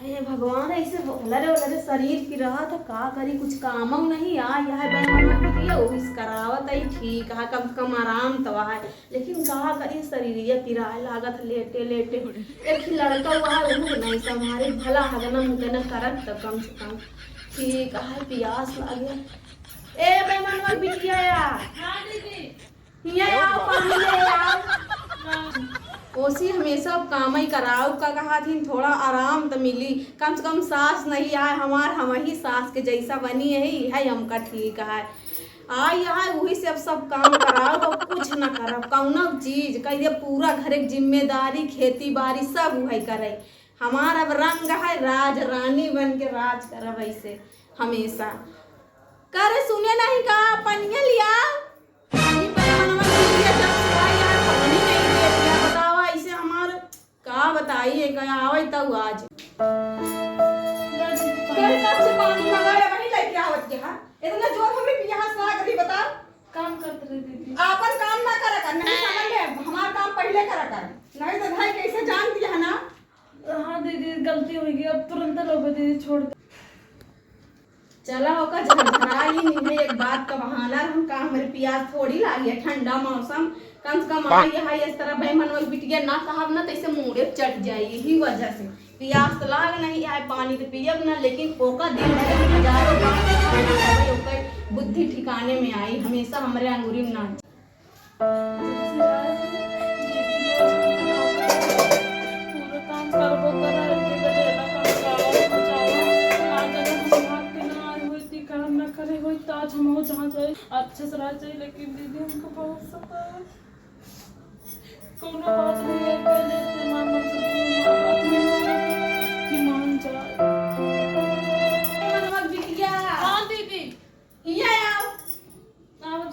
हे भगवान ऐसे लरे लरे शरीर की रहा था का करी कुछ कामम नहीं आ यह बैमन बिटिया ओहिस करावत आई ठीक है कम से कम आराम तो है लेकिन का करी शरीरिया पिराए लागत लेटे लेटे एक ही लड़का हुआ है वो नहीं संभारे भला हगना मुगना करत तो कम से कम ठीक है प्यास लागे ए बैमन बिटिया यार हाँ दीदी। ये आओ पानी ले आओ ओसी हमेशा काम ही कराओ का कहा थी थोड़ा आराम तो मिली कम से कम सास नहीं आए हमार हम ही सास के जैसा बनी है हमका ठीक है आई है वही से अब सब काम कराओ और कुछ ना करो कौनो चीज कह पूरा घर एक जिम्मेदारी खेती बाड़ी सब वही करे हमारा अब रंग है राज रानी बन के राज करब ऐसे हमेशा करे सुने नहीं का पनिया लिया का बताइए क्या आवे तब आज कल कब से पानी मंगाया वही लेके आवत के हां इतना जोर हमें पियास ना कभी बता काम करते रहे दीदी। आपन काम ना करा कर नहीं समझ ले हमार काम पहले करा कर नहीं तो भाई कैसे जान दिया है ना। हाँ दीदी गलती हो गई अब तुरंत लोगे दीदी छोड़ दे। चला होकर झरझराई नहीं एक बात का बहाना हम का हमारे प्यास थोड़ी लागी है ठंडा मौसम कम से कम आई है इस तरह बेमन वाली बिटिया ना कहब ना तो इसे मुंडे चट जाए यही वजह से प्यास तो लाग नहीं है पानी तो पियब ना लेकिन ओका दिन भर हजारों बार ओकर बुद्धि ठिकाने में आई हमेशा हमारे अंगूरी में ना पूरा काम करबो करा के बदेला काम ना करे होई तो आज हम हो जहाँ जाए अच्छे से रह जाए लेकिन दीदी हमको बहुत सताए कोनो बात नहीं है पहले से मामा कि मान जाए। मनमत बिटिया हाँ दीदी ये आओ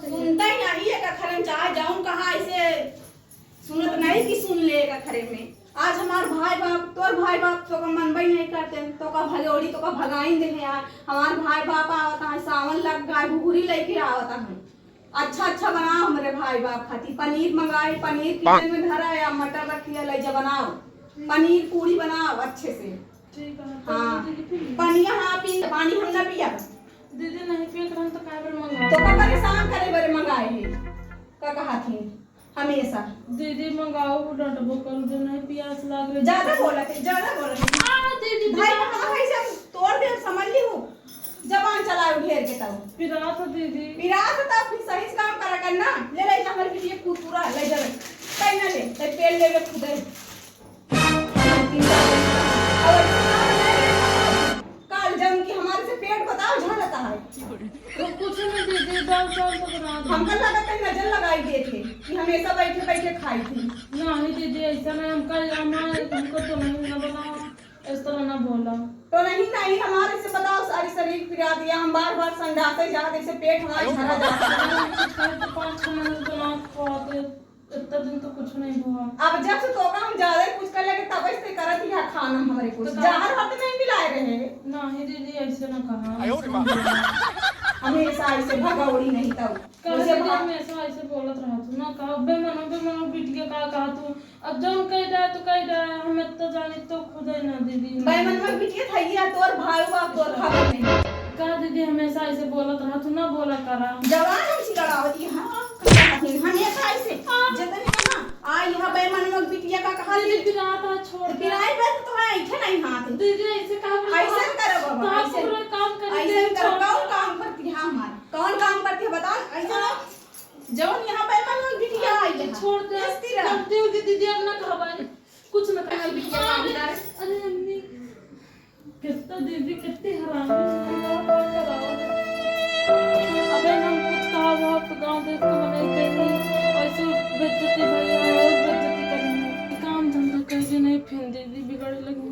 सुनता ही नहीं है का खरम चाह जाऊं कहाँ ऐसे सुनत नहीं कि सुन ले का खरे में आज हमार भाई बाप तोर भाई बाप तो का मनबई नहीं करते तो का भगोड़ी तो का भगाई दे यार हमार भाई बाप आवता है सावन लग गाय भूरी लेके आवता है अच्छा अच्छा बनाओ हमारे भाई बाप खाती पनीर मंगाए पनीर किचन में धरा या मटर रखिए ले जा बनाओ पनीर पूरी बनाओ अच्छे से ठीक है। हाँ पानी हाँ पी पानी हम ना पिया दीदी नहीं पिए तो काय बार मंगा तो का परेशान करे बरे मंगाए है का कहा थी हमेशा दीदी मंगाओ डटबो कर दे नहीं प्यास लाग रही ज्यादा बोला दीदी भाई कहां ऐसे तोड़ दे समझ ली हूं जबान चलाओ घेर के तब पिरा था दीदी विराट तो अपनी सही से काम करा करना ले ले हमर के लिए पूरा ले जा कहीं ना ले ते पेड़ लेवे खुदे काल जम की हमारे से पेट बताओ झलता है कुछ नहीं दीदी दाल चावल तो बना दो हमको लगा कहीं नजर लगाई दे थे कि हमेशा बैठे बैठे खाई थी नहीं दीदी ऐसा नहीं हमको तो नहीं ना बनाओ इस तरह ना बोला तो नहीं हमारे से बताओ सारी शरीर पिरा दिया हम बार बार संडाते जाते से पेट हमारा झरा जाता है तो 5-6 महीने बना खाते इतना दिन तो कुछ नहीं हुआ अब जब से तो हम ज्यादा कुछ कर लगे तब से करत ही खाना हमारे कुछ तो जहर हाथ नहीं मिलाए रहे नहीं दीदी ऐसे ना कहा हमेशा ऐसे भगौड़ी नहीं तब कल से हमेशा ऐसे बोलत रहा तू ना कहा बे मनो बिटिया का कहा तू अब जब कह रहा तो कह रहा हम तो जाने तो खुद ही ना दीदी बैमन में बिटिया थैया तोर भाई बाप तोर खबर नहीं का दीदी हमेशा ऐसे बोलत रहा तू ना बोला करा जवान हम सिलगावती हां हमेशा ऐसे जतन ना आ यहां बैमन में बिटिया का कहा दीदी पिरा था छोड़ पिराई पे तो है ऐसे नहीं हाथ दीदी ऐसे कहा ऐसे करो बाबा ऐसे पूरा काम कर ऐसे करो कौन काम करती है हमार कौन काम करती है बता ऐसा जौन यहाँ पे मन बिटिया आई है छोड़ दे करती होगी दीदी अब ना खबर कुछ ना कर बिटिया काम कर अरे अम्मी कितना दीदी कितनी हरामी अबे हम कुछ कहा बहुत गांव देख के मने कहीं ऐसे बेइज्जती भैया और बेइज्जती करेंगे काम धंधा करके नहीं फिर दीदी बिगड़ लगी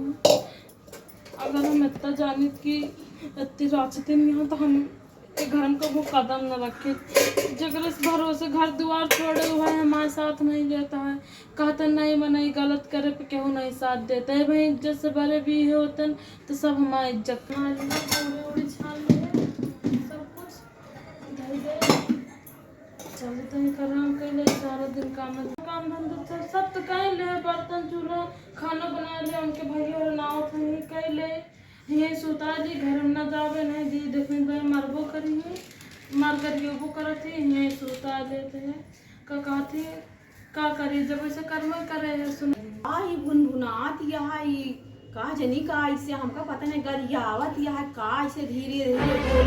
अगर हम इतना जानित कि इतनी राचते नहीं हो तो हम घर को वो कदम न रखे जगह इस भरोसे घर द्वार छोड़े हुए है हमारे साथ नहीं देता है कहते नहीं मनाई गलत करे पे केहू नहीं साथ देता है भाई इज्जत से बड़े भी होते तो सब हमारी इज्जत सब कुछ चलते ही कराम कैले सारा दिन काम धंधा सब तो कहीं ले बर्तन चूल्हा खाना बना ले उनके भैया नाव थे कैले सुता दी घर में न जावे नहीं दी देखने भाई मरबो करी है मार कर योबो करत है यहीं सुता देते हैं कहती का करी जब ऐसे कर्म करे है सुन आई गुनगुनात यहाई का जनी का ऐसे हमका पता नहीं गरियावत यह का ऐसे धीरे धीरे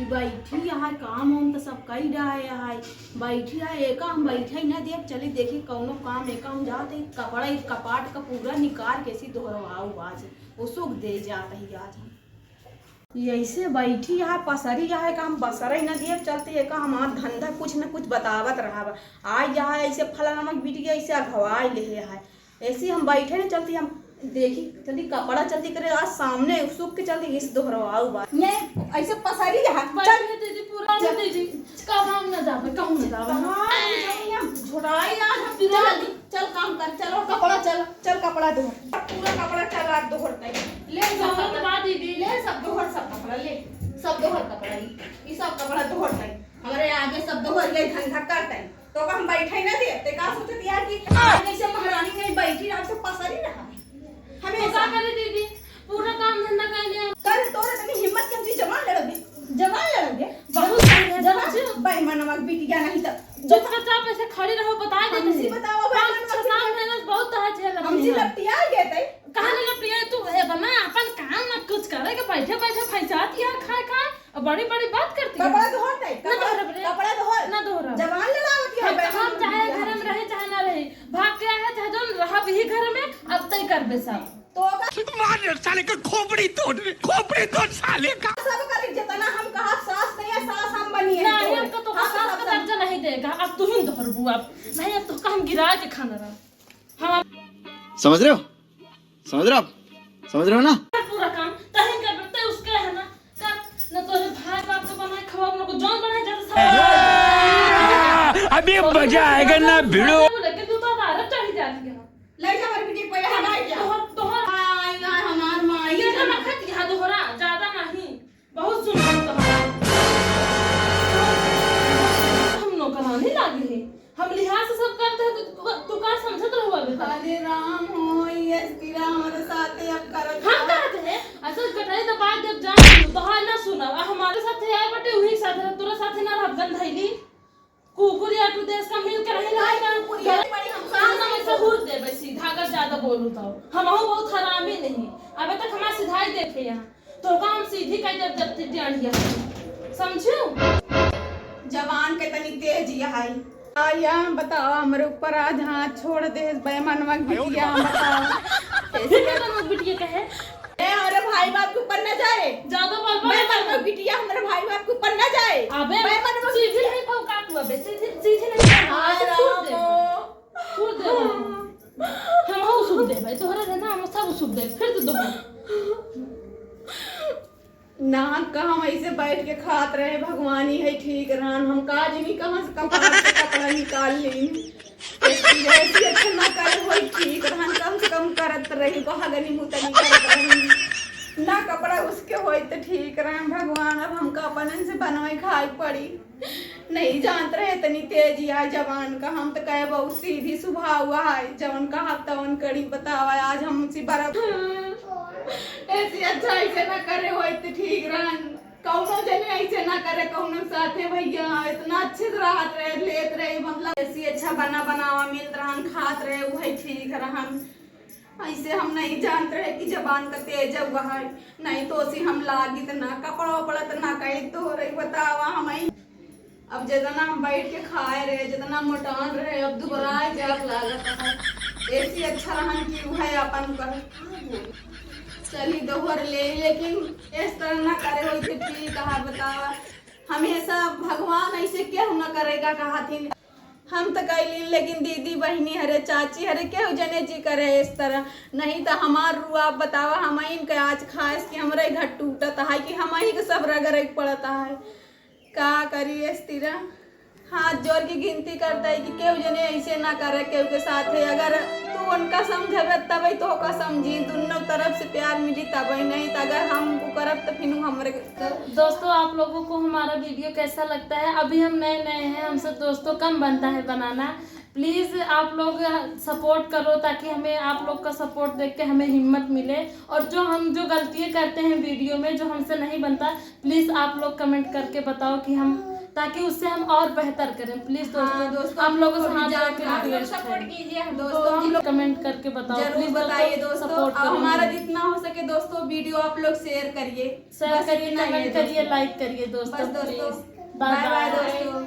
बोली बैठी यहाँ काम उम तो सब कई रहा है बैठी है एक हम बैठे न देख चली देखी कौनो काम एक हम जाते कपड़ा कपाट का पूरा निकाल कैसी दोहरवाऊ आज वो सुख दे जाता ही आज हम ऐसे बैठी यहाँ पसरी यहाँ का हम बसर ही न दिए चलते एक हमारा धंधा कुछ न कुछ बतावत रहा आज यहाँ ऐसे फला नमक बिटिया ऐसे अघवाई ले है ऐसे हम बैठे न चलती हम देखी चलती कपड़ा चलती करे आज सामने सुख के चलती इस दोहराऊ बात मैं ऐसे पसरी यहाँ चल दीदी पूरा दीदी काम न जावे कहूं न जावे झुराई आज हम जल्दी चल काम कर चलो कपड़ा चल कपड़ा धो पूरा कपड़ा चल रात दोहरते ले दीदी ले सब दोहर सब कपड़ा ले सब दोहर कपड़ा ये सब कपड़ा दोहरते हमारे आगे सब दोहर ले धंधा करते तो हम बैठे ना देते का सोचते यार कि जैसे महारानी में बैठी रात से पसरी रहा हमें क्या करे दीदी पूरा काम धंधा कर लिया कर तोरे तनी हिम्मत के जमा लड़ोगे बहुत बेईमानवा बिटिया नहीं तो चुपचाप ऐसे खड़ी रहो बता दे हमसे बताओ मेहनत बहुत है हमसे लपटिया गए कहानी लपटिया तू बना अपन काम न कुछ करे के बैठे बैठे फैसाती है खाए खा और बड़ी बड़ी बात करती है कपड़ा धोर ना दोहरा जवान लड़ावती है हम चाहे घर में रहे चाहे ना रहे भाग के आए चाहे जो रहा भी घर में अब तय कर बे सब तो मार साले का खोपड़ी तोड़ साले का सब कर जितना हम कहा सास नहीं है सास हम बनी है नहीं हमको तो सास का दर्जा नहीं देगा अब तू ही दोहरबू अब नहीं अब तो हम गिरा के खाना रहा हम समझ रहे हो ना पूरा काम तहीं कर बते उसके है ना कर न तो भाई बाप को बनाए खवा न को जौन बनाए जाता अभी मजा आएगा ना भिड़ो लेकिन तू तो आराम चढ़ी जाती है ले जा हमारी बिटिया को यहाँ हटाई जा तोहर आई यार हमार माई ये तो नखत यहाँ दोहरा ज्यादा नहीं बहुत सुंदर तोहरा हम नौकरानी लागे है हम लिहाज से सब करते हैं तो तू का समझत रहुआ बेटा अरे राम हो ये तेरा हमारे साथ अब करो हम करते हैं ऐसा कटाई तो बात जब जान तो हां ना सुना हमारे साथ है बटे वही साथ तोरा साथ ना रह गंध हैली कुकुरिया टू देश का मिल कर रही है हम सामने में से हुर दे बस सीधा कर ज्यादा बोलू तो हम बहुत हरामी नहीं अबे तक हमारा सीधाई देखे यहां तो का हम सीधी कह जब टियाड़िया समझू जवान के तनी तेज है आया बताओ हमारे ऊपर आज हाथ छोड़ दे बेईमानवा बिटिया बताओ ऐसे बिटिया कहे हमारे भाई बाप के ऊपर न जाए ज्यादा बोल बेईमानवा बिटिया हमारे भाई बाप के ऊपर न जाए अबे बेईमानवा सीधी नहीं पाऊ काट हुआ बे सीधी नहीं छोड़ दे हम हो सुन दे भाई तोहरा रहना हम सब सुन दे फिर तो दो ना का हम ऐसे बैठ के खात रहे भगवानी है ठीक रहन हम काज नहीं कहां से कपड़ा निकाल ली ऐसी अच्छा ना करे होई ठीक रहन कम से कम करत रही बहागनी मुतनी करत रही ना कपड़ा उसके होई तो ठीक रहन भगवान अब हमका अपनन से बनवाई खाई पड़ी नहीं जानते रहे इतनी तेजी है जवान का हम तो कहे बहुत सीधी सुबह हुआ है जवन कहा तवन कड़ी बतावा आज हम उसी बराबर ऐसे अच्छा ऐसे ना करे हो तो ठीक रहन कौनो जने ऐसे ना करे कौनो साथे भैया इतना अच्छे से रहत रहे लेत रहे मतलब ऐसी अच्छा बनावा मिल रहन खात रहे वही ठीक रहन ऐसे हम नहीं जानते रहे कि जबान का तेज हुआ है नहीं तो उसी हम लागी तो ना कपड़ा वपड़ा तो ना कहीं तो रही बतावा हम अब जितना हम बैठ के खाए रहे जितना मोटान रहे अब दोबारा जब लागत है ऐसी अच्छा रहन कि वह अपन कर चली दोहर ले लेकिन इस तरह ना करे हो तो ठीक कहा बतावा हमेशा भगवान ऐसे क्यों ना करेगा कहा थी हम तो कैली लेकिन दीदी बहनी हरे चाची हरे क्यों जने जी करे इस तरह नहीं तो हमार रुआ बतावा हम इनके आज खास कि हमारे घर टूटता है कि हम ही के सब रगड़ पड़ता है का करी इस तरह हाथ जोड़ के गिनती करता है कि केहू जने ऐसे ना करे केहू के साथ है अगर तू उनका समझबे तब तो का समझी दोनों तरफ से प्यार मिली तब नहीं तो अगर हम करब तो फिर हमारे दोस्तों आप लोगों को हमारा वीडियो कैसा लगता है अभी हम नए हैं हमसे दोस्तों कम बनता है बनाना प्लीज़ आप लोग सपोर्ट करो, ताकि हमें आप लोग का सपोर्ट देख के हमें हिम्मत मिले। और जो गलतियाँ करते हैं वीडियो में, जो हमसे नहीं बनता, प्लीज़ आप लोग कमेंट करके बताओ कि हम, ताकि उससे हम और बेहतर करें। प्लीज़ दोस्तों, आप लोगों से हाथ जोड़ के रिक्वेस्ट सपोर्ट है, कीजिए तो दोस्तों, हम लोग कमेंट करके बताओ, जरूर प्लीज बताइए दोस्तों। सपोर्ट और करो, हमारा जितना हो सके दोस्तों वीडियो आप लोग शेयर करिए, शेयर बस करिए, इतना ही है कमेंट करिए, दोस्तों। लाइक करिए दोस्तों, बस दोस्तों, प्लीज। बाय बाय दोस्तों।